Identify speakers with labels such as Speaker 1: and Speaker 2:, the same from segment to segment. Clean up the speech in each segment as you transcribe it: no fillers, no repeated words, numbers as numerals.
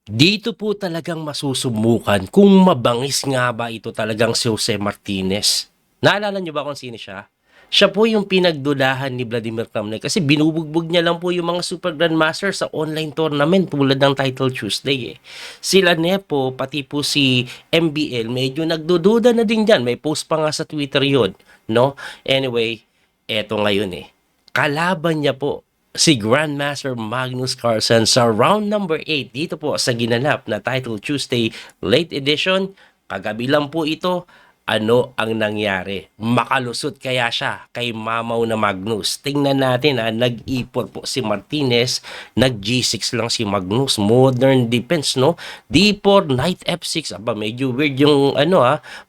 Speaker 1: Dito po talagang masusubukan kung mabangis nga ba ito talagang si Jose Martinez. Naalala niyo ba kung sino siya? Siya po yung pinagdudahan ni Vladimir Kramnik kasi binubugbog niya lang po yung mga Super Grandmaster sa online tournament tulad ng Title Tuesday eh. Sila Nepo, pati po si MBL, medyo nagdududa na din dyan. May post pa nga sa Twitter yun, no? Anyway, eto ngayon eh. Kalaban niya po si Grandmaster Magnus Carlsen sa round number 8 dito po sa ginanap na Title Tuesday Late Edition. Kagabi lang po ito. Ano ang nangyari? Makalusot kaya siya kay Mamaw na Magnus? Tingnan natin nag-ipor po si Martinez, nag-G6 lang si Magnus. Modern defense, no? D4, Knight F6. Aba, medyo weird yung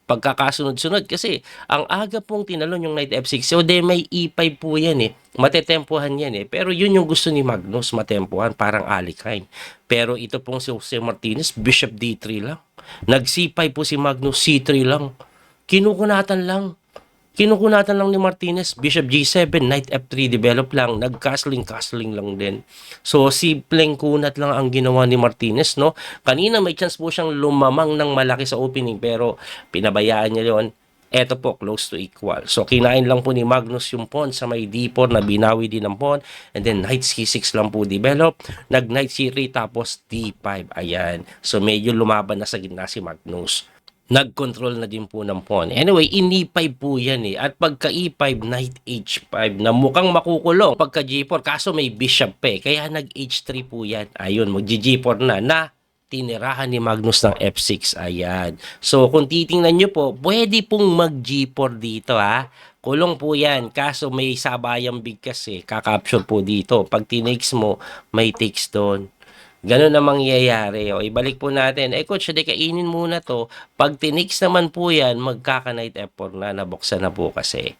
Speaker 1: pagkakasunod-sunod kasi ang aga pong tinalon yung Knight F6. So, may E5 po yan eh. Matetempuhan yan eh. Pero yun yung gusto ni Magnus, matempuhan, parang Alikine. Pero ito pong si Jose Martinez, Bishop D3 lang. Nag-C5 po si Magnus, C3 lang. Kinukunatan lang. Kinukunatan lang ni Martinez, Bishop G7, Knight F3, develop lang, nag-castling lang din. So, simpleng kunat lang ang ginawa ni Martinez, no? Kanina may chance po siyang lumamang ng malaki sa opening, pero pinabayaan niya yon. Eto po, close to equal. So, kinain lang po ni Magnus yung pawn sa may D4 na binawi din ng pawn. And then, Knight C6 lang po develop. Nag-Knight C3 tapos D5. Ayan. So, medyo lumaban na sa gitna si Magnus. Nag-control na din po ng pawn. Anyway, in-E5 po yan eh. At pagka E5, Knight H5 na mukhang makukulong. Pagka G4, kaso may bishop pa eh. Kaya nag-H3 po yan. Ayun, mag-G4 na tinirahan ni Magnus ng F6. Ayan. So, kung titingnan nyo po, pwede pong mag-G4 dito ha. Kulong po yan. Kaso may sabayang bigkas eh. Kakapture po dito. Pag tinakes mo, may takes doon. Ganun na mangyayari. O, ibalik po natin. Coach, hindi kainin muna to. Pag tinix naman po yan, magkaka-Knight F4 na. Nabuksan na po kasi.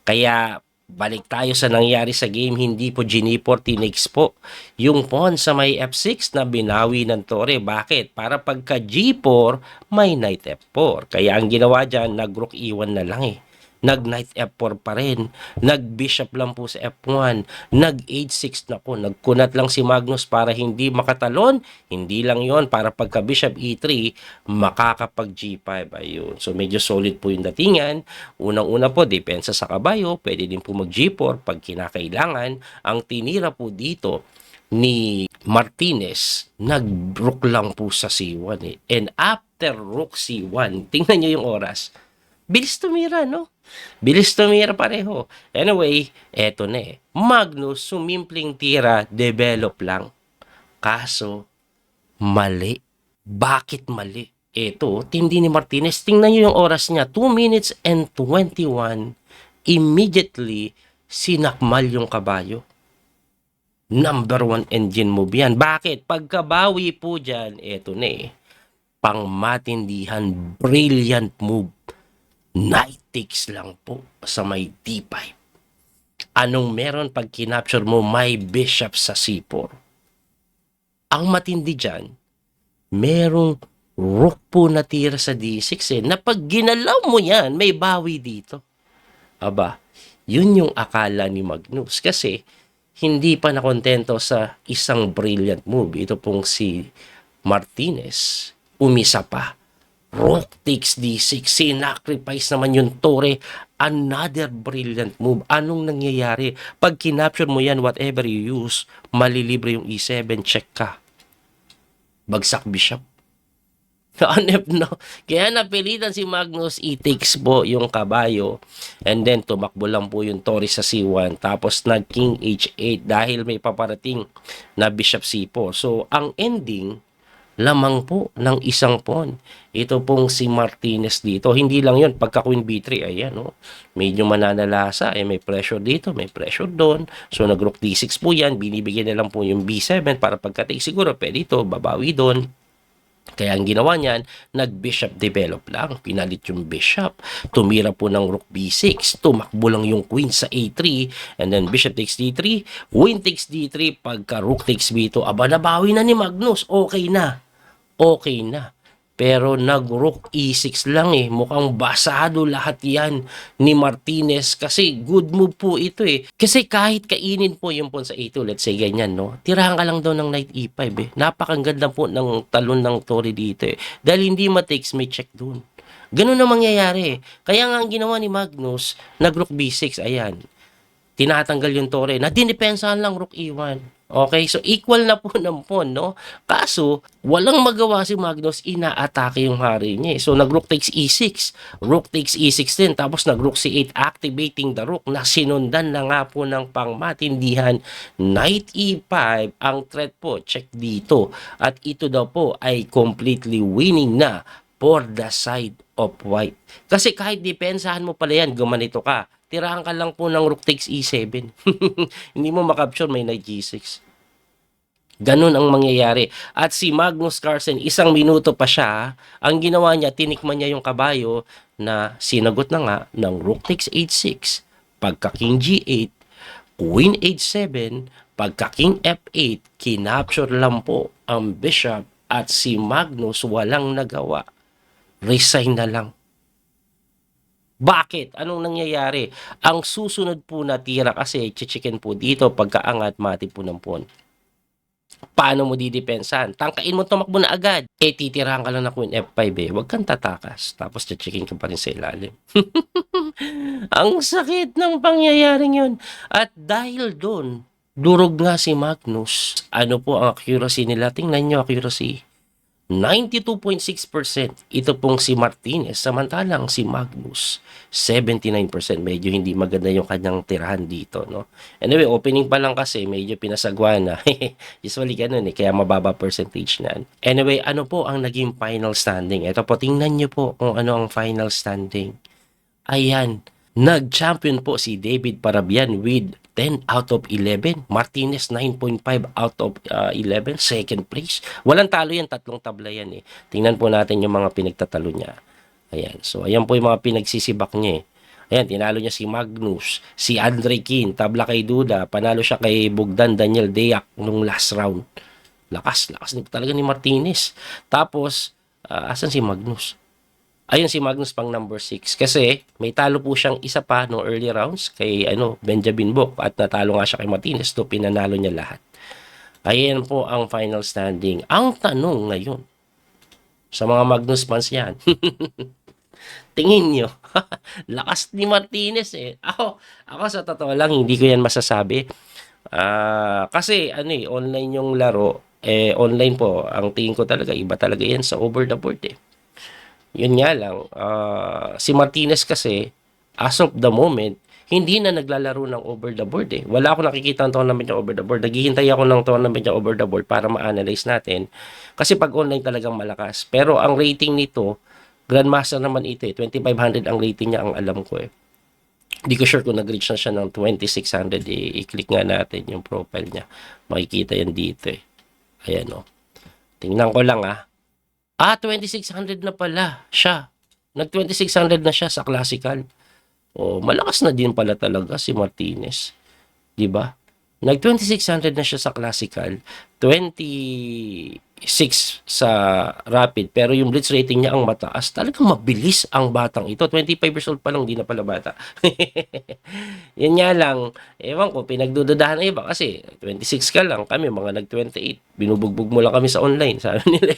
Speaker 1: Kaya, balik tayo sa nangyari sa game. Hindi po G4, tinix po. Yung pawn sa may F6 na binawi ng Tore. Bakit? Para pagka G4, may Knight F4. Kaya ang ginawa dyan, nag-Rook E1 na lang eh. Nag-Knight F4 pa rin. Nag-Bishop lang po sa F1. Nag-H6 na po. Nagkunat lang si Magnus para hindi makatalon. Hindi lang yon para pagka-Bishop E3, makakapag-G5. Ayun. So, medyo solid po yung datingan. Unang-una po, depensa sa kabayo. Pwede din po mag-G4 pag kinakailangan. Ang tinira po dito ni Martinez, nag-rook lang po sa C1 eh. And after rook C1, tingnan nyo yung oras. Bilis tumira, no? Bilis tumira pareho. Anyway, eto na eh. Magnus, sumimpleng tira, develop lang. Kaso, mali. Bakit mali? Eto, tindi ni Martinez. Tingnan nyo yung oras niya. 2 minutes and 21. Immediately, sinakmal yung kabayo. Number 1 engine move yan. Bakit? Pagkabawi po dyan, eto na eh. Pangmatindihan, brilliant move. Knight takes lang po sa may D5. Anong meron pag kinapture mo may bishop sa C4? Ang matindi dyan, merong rook po natira sa D6 eh, na pag ginalaw mo yan, may bawi dito. Aba, yun yung akala ni Magnus kasi hindi pa nakontento sa isang brilliant move. Ito pong si Martinez, umisa pa. Rook takes D6, sinacrifice naman yung Tore, another brilliant move. Anong nangyayari? Pag kinapture mo yan, whatever you use, malilibre yung E7, check ka. Bagsak bishop. No? Kaya napilitan si Magnus, i-takes po yung kabayo, and then tumakbo lang po yung Tore sa C1, tapos nag-King H8 dahil may paparating na Bishop C4. So, ang ending, lamang po ng isang pawn. Ito pong si Martinez dito. Hindi lang yun. Pagka Queen B3, ayan, no? Medyo mananalasa. May pressure dito, may pressure doon. So, nag-Rook D6 po yan. Binibigyan na lang po yung B7 para pagka-take siguro, pwede ito, babawi doon. Kaya ang ginawa niyan, nag-bishop develop lang. Pinalit yung bishop. Tumira po ng rook b6. Tumakbo lang yung queen sa a3. And then bishop takes d3. Queen takes d3. Pagka rook takes b2. Aba, nabawi na ni Magnus. Okay na. Okay na. Pero nag-rook E6 lang eh. Mukhang basado lahat yan ni Martinez kasi good move po ito eh. Kasi kahit kainin po yung pawn sa A2, let's say ganyan, no? Tirahan ka lang daw ng knight E5 eh. Napakaganda po ng talon ng Torre dito eh. Dahil hindi ma-takes, may check dun. Ganun ang mangyayari eh. Kaya nga ang ginawa ni Magnus, nag-rook B6, ayan. Tinatanggal yung Torre na dinipensahan lang rook E1. Okay, so equal na po ng pawn, no? Kaso, walang magawa si Magnus, inaatake yung hari niya. So, nag-rook takes E6. Rook takes E6 din. Tapos, nag-rook C8, activating the rook na sinundan na nga po ng pangmatindihan. Knight E5, ang threat po, check dito. At ito daw po ay completely winning na for the side of white. Kasi kahit depensahan mo pala yan, gumanito ka. Tirahan ka lang po ng rook takes E7. Hindi mo makapture, may knight G6. Ganun ang mangyayari. At si Magnus Carlsen, 1 minuto pa siya, ang ginawa niya, tinikman niya yung kabayo na sinagot na nga ng rook takes H6, pagka king G8, queen H7, pagka king F8, kinapture lang po ang bishop at si Magnus walang nagawa. Resign na lang. Bakit? Anong nangyayari? Ang susunod po na tira kasi chichikin po dito pagkaangat mati po ng pawn. Paano mo didepensahan? Tangkain mo tumakbo na agad. Eh, titirahan ka lang na queen F5 eh. Huwag kang tatakas. Tapos chichikin ka pa rin sa ilalim. Ang sakit ng pangyayaring yun. At dahil doon, durog nga si Magnus. Ano po ang accuracy nila? Tingnan nyo accuracy. 92.6%. Ito pong si Martinez. Samantalang si Magnus, 79%. Medyo hindi maganda yung kanyang tirahan dito, no? Anyway, opening pa lang kasi, medyo pinasagwa na. Usually ganun eh, kaya mababa percentage na. Anyway, ano po ang naging final standing? Ito po, tingnan nyo po kung ano ang final standing. Ayan, nag-champion po si David Parabian with 10 out of 11. Martinez 9.5 out of 11. Second place. Walang talo yan. 3 tabla yan eh. Tingnan po natin yung mga pinagtatalo niya. Ayan. So, ayan po yung mga pinagsisibak niya eh. Ayan, tinalo niya si Magnus, si Andre Kin, tabla kay Duda, panalo siya kay Bogdan Daniel Deak nung last round. Lakas nito talaga ni Martinez. Tapos, asan si Magnus? Ayun si Magnus pang number 6 kasi may talo po siyang isa pa no early rounds kay Benjamin Bok at natalo nga siya kay Martinez to pinanalo niya lahat. Ayan po ang final standing. Ang tanong ngayon sa mga Magnus fans yan. Tingin nyo, lakas ni Martinez eh. Ako sa totoo lang hindi ko yan masasabi. Kasi online yung laro, online po. Ang tingin ko talaga iba talaga yan sa over the board eh. Yun nga lang, si Martinez kasi, as of the moment, hindi na naglalaro ng over the board eh. Wala ako nakikita ng tournament niya over the board. Naghihintay ako ng tournament niya over the board para ma-analyze natin. Kasi pag online talagang malakas. Pero ang rating nito, Grandmaster naman ito eh. 2,500 ang rating niya, ang alam ko eh. Hindi ko sure kung nag-reach na siya ng 2,600 eh. I-click nga natin yung profile niya. Makikita yan dito eh. Ayan o. Tingnan ko lang 2,600 na pala siya. Nag-2,600 na siya sa classical. Malakas na din pala talaga si Martinez. 'Di ba? Nag-2,600 na siya sa classical, 26 sa rapid, pero yung blitz rating niya ang mataas. Talagang mabilis ang batang ito. 25 years old pa lang, di na pala bata. Yan nga lang, ewan ko, pinagdududahan na iba kasi 26 ka lang, kami mga nag-28. Binubugbog mo lang kami sa online, sabi nila.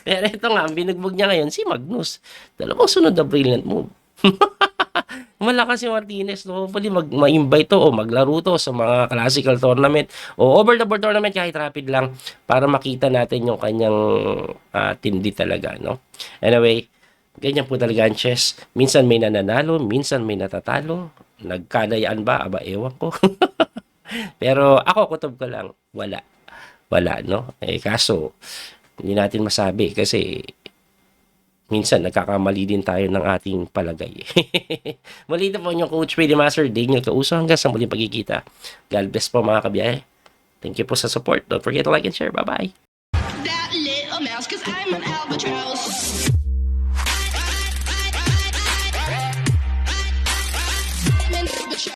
Speaker 1: Pero ito nga, ang binugbog niya ngayon, si Magnus. Dalawang sunod na brilliant move. Malakas si Martinez, no? Hopefully ma-invite to o maglaro to sa mga classical tournament o over the board tournament kahit rapid lang para makita natin yung kanyang tindi talaga, no? Anyway, ganyan po talaga ang chess. Minsan may nananalo, minsan may natatalo. Nagkadayaan ba? Aba, ewan ko. Pero ako, kutob ko lang. Wala, no? Kaso, hindi natin masabi kasi minsan nagkakamali din tayo ng ating palagay. Muli na po yung Coach Pwede Master Daniel Kauso hanggang sa muling pagkikita. God bless po mga kabiyahe. Thank you po sa support. Don't forget to like and share. Bye-bye.
Speaker 2: That little mouse, 'cause I'm an albatross.